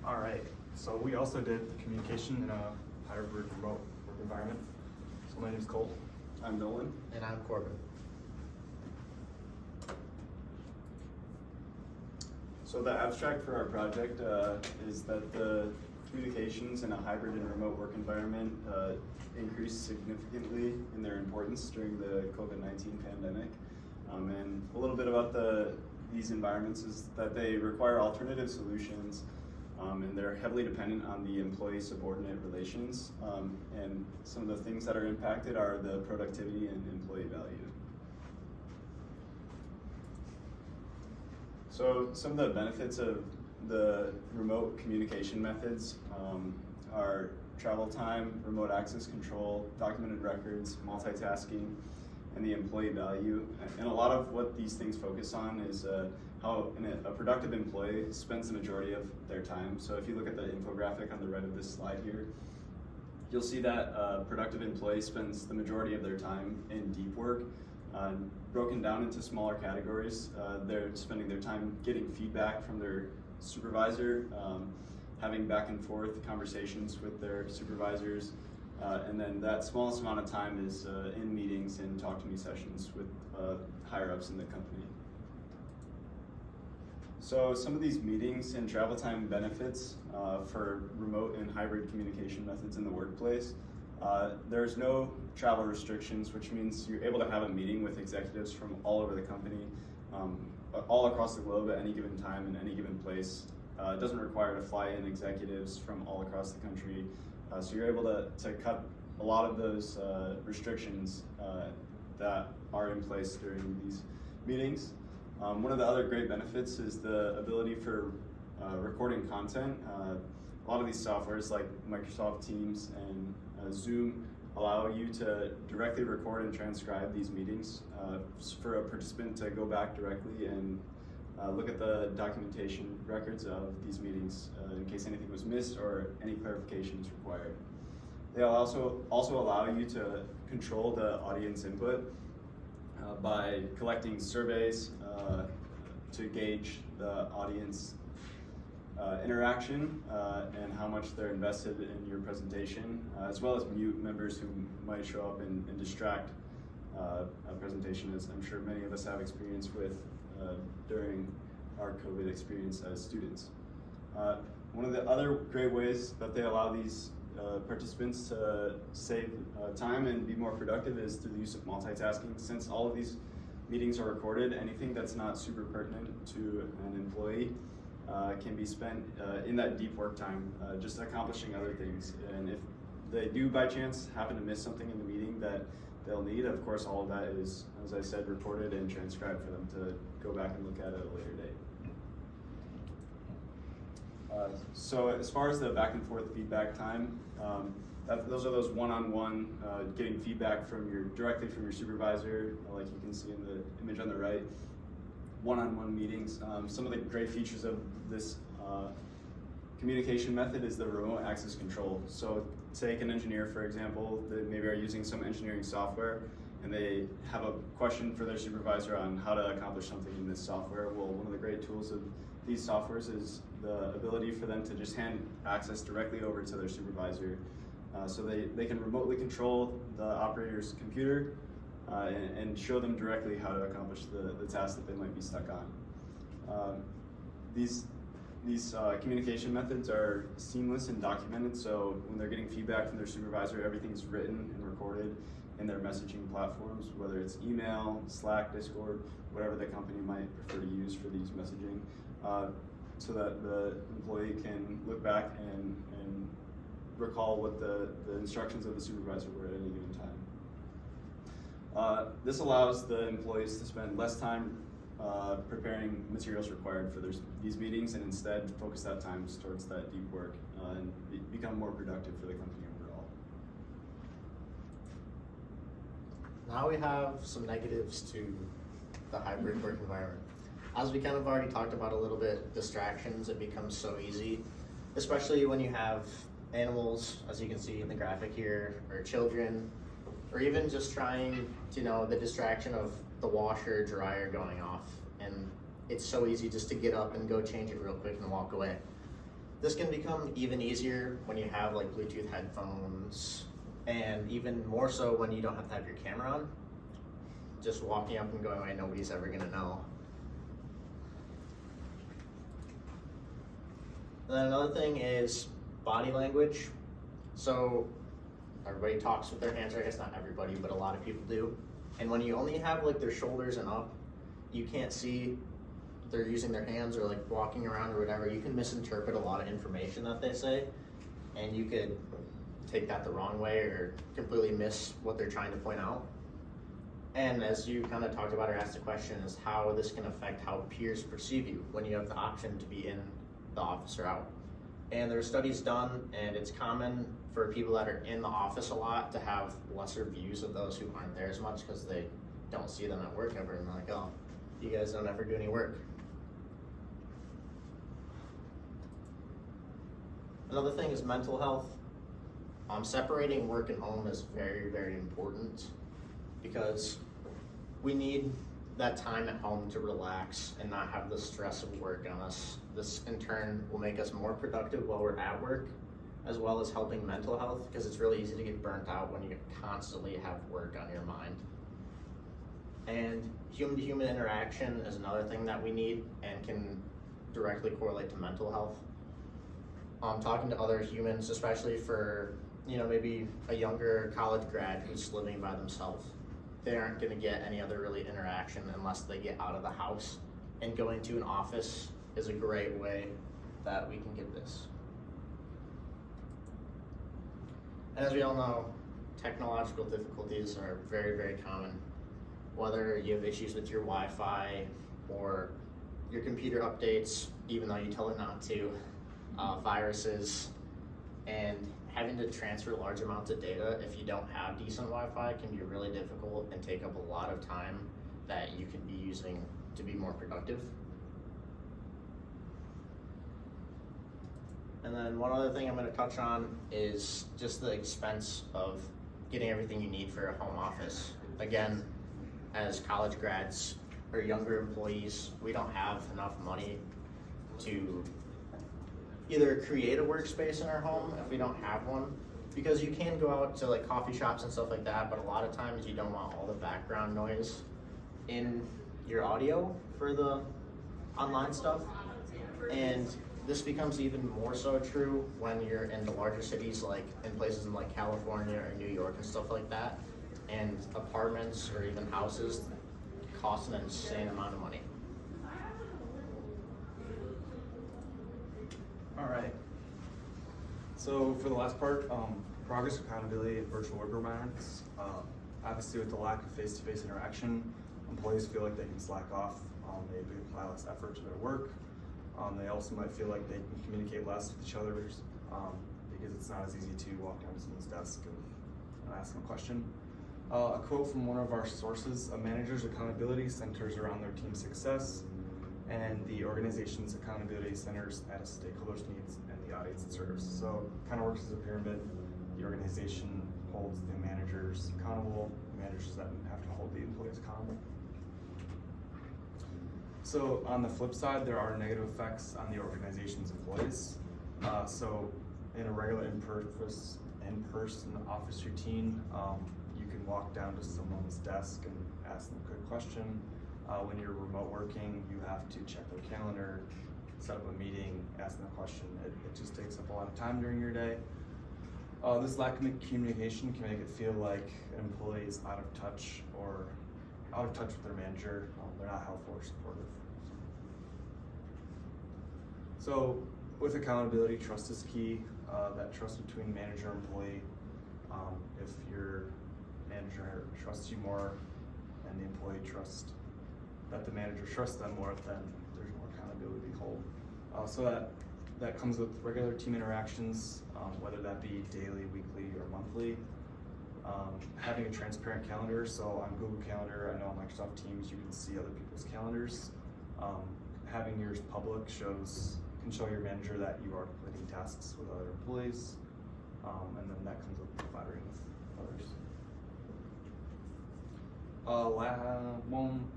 All right, so we also did communication in a hybrid remote work environment. So my name is Cole. I'm Nolan. And I'm Corbin. So the abstract for our project is that the communications in a hybrid and remote work environment increased significantly in their importance during the COVID-19 pandemic. And a little bit about these environments is that they require alternative solutions, and they're heavily dependent on the employee-subordinate relations. And some of the things that are impacted are the productivity and employee value. So some of the benefits of the remote communication methods are travel time, remote access control, documented records, multitasking, and the employee value. And a lot of what these things focus on is how a productive employee spends the majority of their time. So if you look at the infographic on the right of this slide here, you'll see that a productive employee spends the majority of their time in deep work. Broken down into smaller categories. They're spending their time getting feedback from their supervisor, having back and forth conversations with their supervisors, and then that smallest amount of time is in meetings and talk to me sessions with higher ups in the company. So some of these meetings and travel time benefits for remote and hybrid communication methods in the workplace. There's no travel restrictions, which means you're able to have a meeting with executives from all over the company, all across the globe at any given time in any given place. It doesn't require to fly in executives from all across the country, so you're able to cut a lot of those restrictions that are in place during these meetings. One of the other great benefits is the ability for recording content. A lot of these softwares like Microsoft Teams and Zoom allow you to directly record and transcribe these meetings for a participant to go back directly and look at the documentation records of these meetings in case anything was missed or any clarifications required. They also allow you to control the audience input by collecting surveys to gauge the audience interaction and how much they're invested in your presentation, as well as mute members who might show up and distract a presentation, as I'm sure many of us have experience with during our COVID experience as students. One of the other great ways that they allow these participants to save time and be more productive is through the use of multitasking. Since all of these meetings are recorded, anything that's not super pertinent to an employee can be spent in that deep work time, just accomplishing other things. And if they do by chance happen to miss something in the meeting that they'll need, of course all of that is, as I said, recorded and transcribed for them to go back and look at a later date. So as far as the back and forth feedback time, those are those one-on-one getting feedback directly from your supervisor, like you can see in the image on the right. One-on-one meetings. Some of the great features of this communication method is the remote access control. So take an engineer, for example, that maybe are using some engineering software and they have a question for their supervisor on how to accomplish something in this software. Well, one of the great tools of these softwares is the ability for them to just hand access directly over to their supervisor. So they can remotely control the operator's computer and show them directly how to accomplish the task that they might be stuck on. These communication methods are seamless and documented, so when they're getting feedback from their supervisor, everything's written and recorded in their messaging platforms, whether it's email, Slack, Discord, whatever the company might prefer to use for these messaging, so that the employee can look back and recall what the instructions of the supervisor were at any given time. This allows the employees to spend less time preparing materials required for these meetings and instead focus that time towards that deep work and become more productive for the company overall. Now we have some negatives to the hybrid work environment. As we kind of already talked about a little bit, distractions, it becomes so easy, especially when you have animals, as you can see in the graphic here, or children, or even just trying to the distraction of the washer, dryer going off, and it's so easy just to get up and go change it real quick and walk away. This can become even easier when you have like Bluetooth headphones, and even more so when you don't have to have your camera on. Just walking up and going away, nobody's ever gonna know. And then another thing is body language. So everybody talks with their hands, or I guess not everybody, but a lot of people do. And when you only have like their shoulders and up, you can't see they're using their hands or like walking around or whatever. You can misinterpret a lot of information that they say, and you could take that the wrong way or completely miss what they're trying to point out. And as you kind of talked about or asked the question, is how this can affect how peers perceive you when you have the option to be in the office or out. And there are studies done, and it's common for people that are in the office a lot to have lesser views of those who aren't there as much because they don't see them at work ever, and they're like, oh, you guys don't ever do any work. Another thing is mental health. Separating work and home is very, very important because we need that time at home to relax and not have the stress of work on us. This in turn will make us more productive while we're at work, as well as helping mental health, because it's really easy to get burnt out when you constantly have work on your mind. And human-to-human interaction is another thing that we need and can directly correlate to mental health. Talking to other humans, especially for, maybe a younger college grad who's living by themselves. They aren't gonna get any other really interaction unless they get out of the house. And going to an office is a great way that we can get this. And as we all know, technological difficulties are very, very common. Whether you have issues with your Wi-Fi or your computer updates, even though you tell it not to, viruses, and having to transfer large amounts of data if you don't have decent Wi-Fi can be really difficult and take up a lot of time that you could be using to be more productive. And then one other thing I'm going to touch on is just the expense of getting everything you need for a home office. Again, as college grads or younger employees, we don't have enough money to either create a workspace in our home if we don't have one, because you can go out to like coffee shops and stuff like that, but a lot of times you don't want all the background noise in your audio for the online stuff. And this becomes even more so true when you're in the larger cities, like in places in like California or New York and stuff like that, and apartments or even houses cost an insane amount of money. All right. So for the last part, progress, accountability, and virtual work environments. Obviously, with the lack of face-to-face interaction, employees feel like they can slack off. They apply less effort to their work. They also might feel like they can communicate less with each other because it's not as easy to walk down to someone's desk and ask them a question. A quote from one of our sources: "A manager's accountability centers around their team's success, and the organization's accountability centers at a stakeholder's needs and the audience it serves." So it kind of works as a pyramid. The organization holds the managers accountable, the managers then have to hold the employees accountable. So on the flip side, there are negative effects on the organization's employees. So in a regular in-person office routine, you can walk down to someone's desk and ask them a quick question. When you're remote working, you have to check their calendar, set up a meeting, ask them a question. It just takes up a lot of time during your day. This lack of communication can make it feel like an employee is out of touch with their manager. They're not helpful or supportive. So with accountability, trust is key. That trust between manager and employee. If your manager trusts you more and the employee trusts that the manager trusts them more, then there's more accountability to hold. So that comes with regular team interactions, whether that be daily, weekly, or monthly. Having a transparent calendar, so on Google Calendar, I know on Microsoft Teams you can see other people's calendars. Having yours public can show your manager that you are completing tasks with other employees, and then that comes with collaborating with others.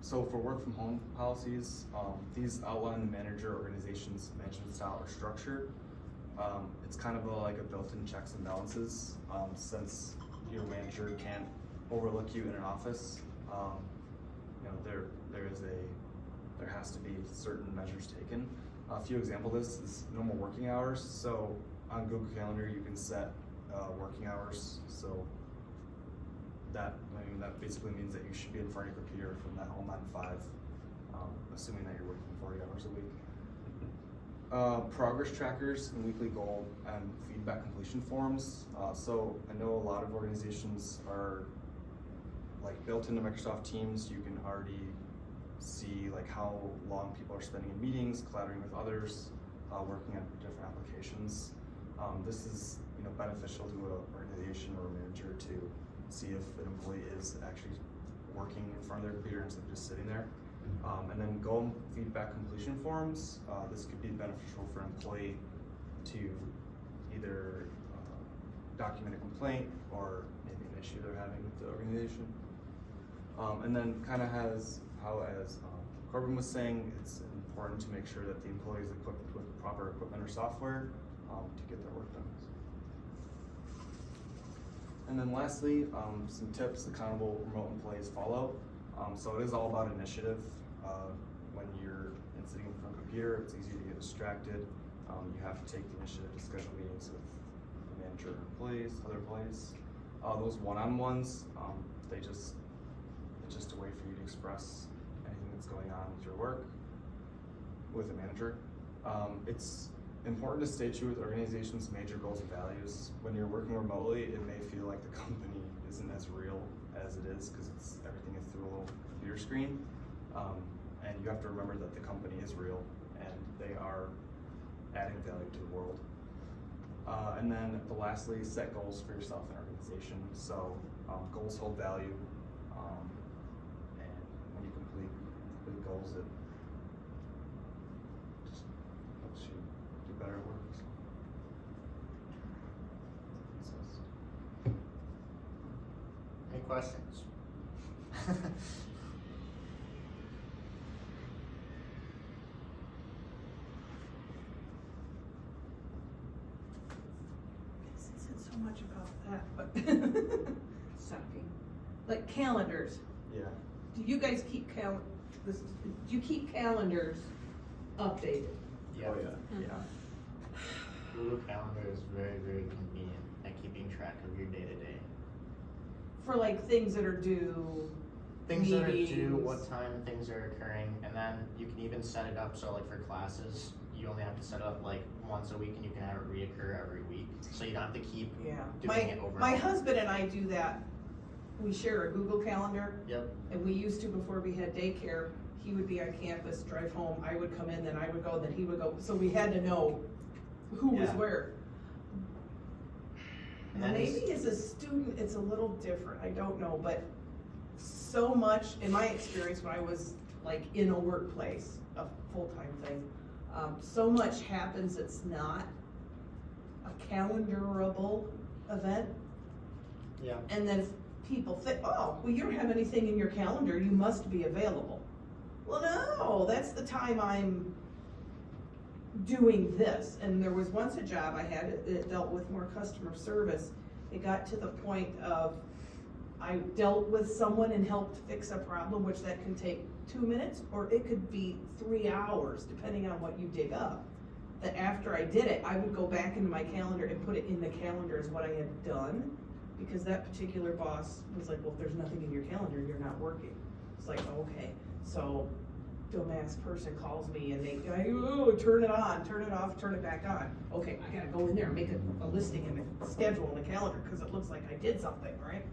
So for work from home policies, these outline the manager organization's management style or structure. It's kind of like a built-in checks and balances, since your manager can't overlook you in an office. You know, there has to be certain measures taken. A few examples of this is normal working hours. So on Google Calendar, you can set working hours. So that basically means that you should be in front of your computer from that whole 9 to 5, assuming that you're working 40 hours a week. Progress trackers and weekly goal and feedback completion forms. So I know a lot of organizations are like built into Microsoft Teams. You can already see like how long people are spending in meetings, collaborating with others, working on different applications. This is beneficial to an organization or a manager to see if an employee is actually working in front of their computer instead of just sitting there. And then goal feedback completion forms. This could be beneficial for an employee to either document a complaint or maybe an issue they're having with the organization. And then kind of as Corbin was saying, it's important to make sure that the employee is equipped with proper equipment or software to get their work done. And then lastly, some tips accountable remote employees follow. So it is all about initiative. When you're sitting in front of a computer, it's easy to get distracted. You have to take the initiative to schedule meetings with the manager, employees, other employees. Those one-on-ones, it's just a way for you to express anything that's going on with your work with a manager. It's important to stay true with the organization's major goals and values. When you're working remotely, it may feel like the company isn't as real as it is because everything is through a little computer screen. And you have to remember that the company is real and they are adding value to the world. And then lastly, set goals for yourself and organization. So goals hold value, and when you complete the goals, it just helps you do better at work. Any questions? Said so much about that, but shocking. Like calendars. Yeah. Do you guys keep do you keep calendars updated? Yeah. Oh, yeah. Yeah. Google Calendar is very, very convenient at keeping track of your day-to-day. For like things that are due, Things that are due, meetings. what time things are occurring, and then you can even set it up so like for classes, you only have to set it up like once a week and you can have it reoccur every week. So you don't have to keep Yeah. doing it over My and over. husband and I do that. We share a Google Calendar. Yep. And we used to before we had daycare. He would be on campus, drive home, I would come in, then I would go, then he would go. So we had to know who was Yeah. where. And then Maybe as a student, it's a little different, I don't know, but so much, in my experience, when I was like in a workplace, a full-time thing, so much happens it's not a calendarable event. Yeah. And then people think, oh, well, you don't have anything in your calendar, you must be available. Well, no, that's the time I'm doing this. And there was once a job I had, it dealt with more customer service. It got to the point of, I dealt with someone and helped fix a problem, which that can take 2 minutes, or it could be 3 hours, depending on what you dig up. That after I did it, I would go back into my calendar and put it in the calendar as what I had done, because that particular boss was like, well, if there's nothing in your calendar, you're not working. It's like, okay, so dumbass person calls me and they go, oh, turn it on, turn it off, turn it back on. Okay, I gotta go in there and make a listing and a schedule in the calendar because it looks like I did something, right?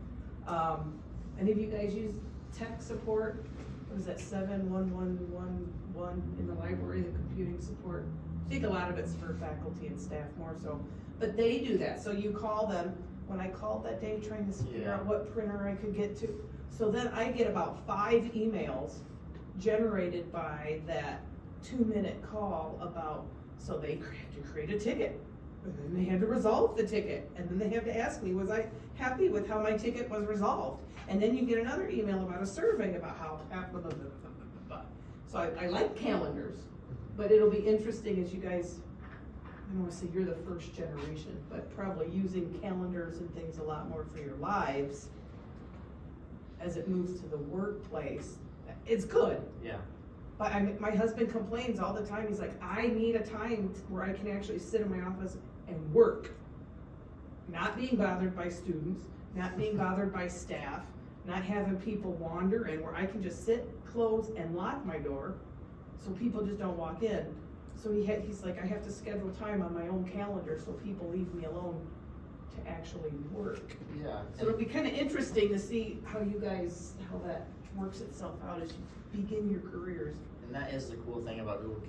Any of you guys use tech support? What is that, 71111 in the library, the computing support? I think a lot of it's for faculty and staff more so, but they do that. So you call them. When I called that day trying to figure out what printer I could get to, so then I get about 5 emails generated by that 2-minute call about, so they had to create a ticket, and then they had to resolve the ticket, and then they have to ask me, was I happy with how my ticket was resolved? And then you get another email about a survey about how, blah, blah, blah, blah, blah. So I like calendars, but it'll be interesting as you guys I don't wanna say you're the first generation, but probably using calendars and things a lot more for your lives as it moves to the workplace, it's good. Yeah. But my husband complains all the time, he's like, I need a time where I can actually sit in my office and work. Not being bothered by students, not being bothered by staff, not having people wander in, where I can just sit, close, and lock my door, so people just don't walk in. So he's like, I have to schedule time on my own calendar so people leave me alone to actually work. Yeah. So it'll be kinda interesting to see how that works itself out as you begin your careers. And that is the cool thing about Google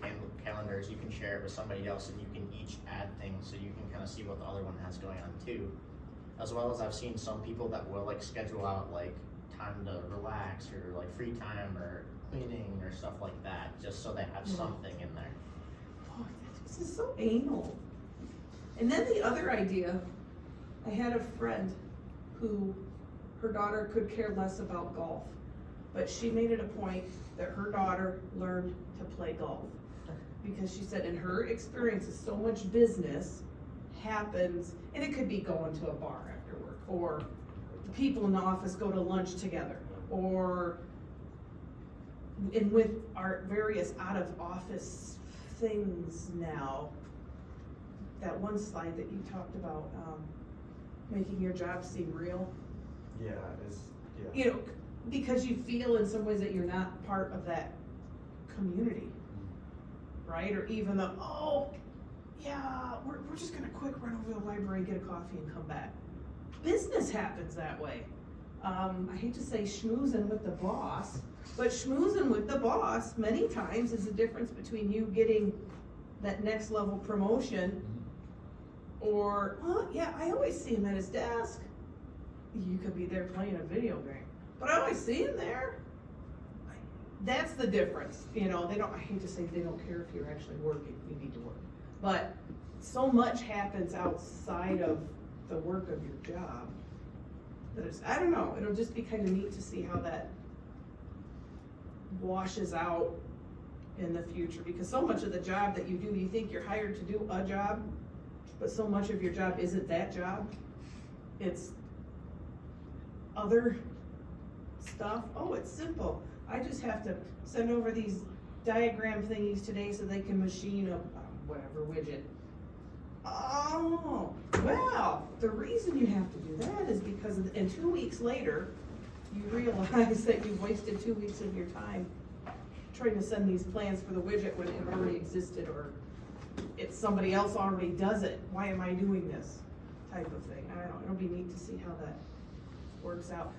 Calendars. You can share it with somebody else and you can each add things so you can kind of see what the other one has going on too. As well as I've seen some people that will like schedule out like time to relax or like free time or cleaning or stuff like that, just so they have something in there. Oh, this is so anal. And then the other idea, I had a friend who, her daughter could care less about golf, but she made it a point that her daughter learned to play golf. Because she said in her experiences, so much business happens, and it could be going to a bar after work, or the people in the office go to lunch together, or and with our various out of office things now, that one slide that you talked about, making your job seem real. Yeah, it's, yeah. You know, because you feel in some ways that you're not part of that community, right? Or even the, oh, yeah, we're just gonna quick run over to the library, get a coffee and come back. Business happens that way. I hate to say schmoozing with the boss, but schmoozing with the boss many times is the difference between you getting that next level promotion or, well, yeah, I always see him at his desk. You could be there playing a video game, but I always see him there. That's the difference, you know, I hate to say they don't care if you're actually working, you need to work. But so much happens outside of the work of your job that it's, I don't know, it'll just be kind of neat to see how that washes out in the future, because so much of the job that you do, you think you're hired to do a job, but so much of your job isn't that job. It's other stuff. Oh, it's simple. I just have to send over these diagram thingies today so they can machine a whatever widget. Oh, well, the reason you have to do that is because in 2 weeks later, you realize that you've wasted 2 weeks of your time trying to send these plans for the widget when it already existed, or it's somebody else already does it. Why am I doing this type of thing? I don't know. It'll be neat to see how that works out.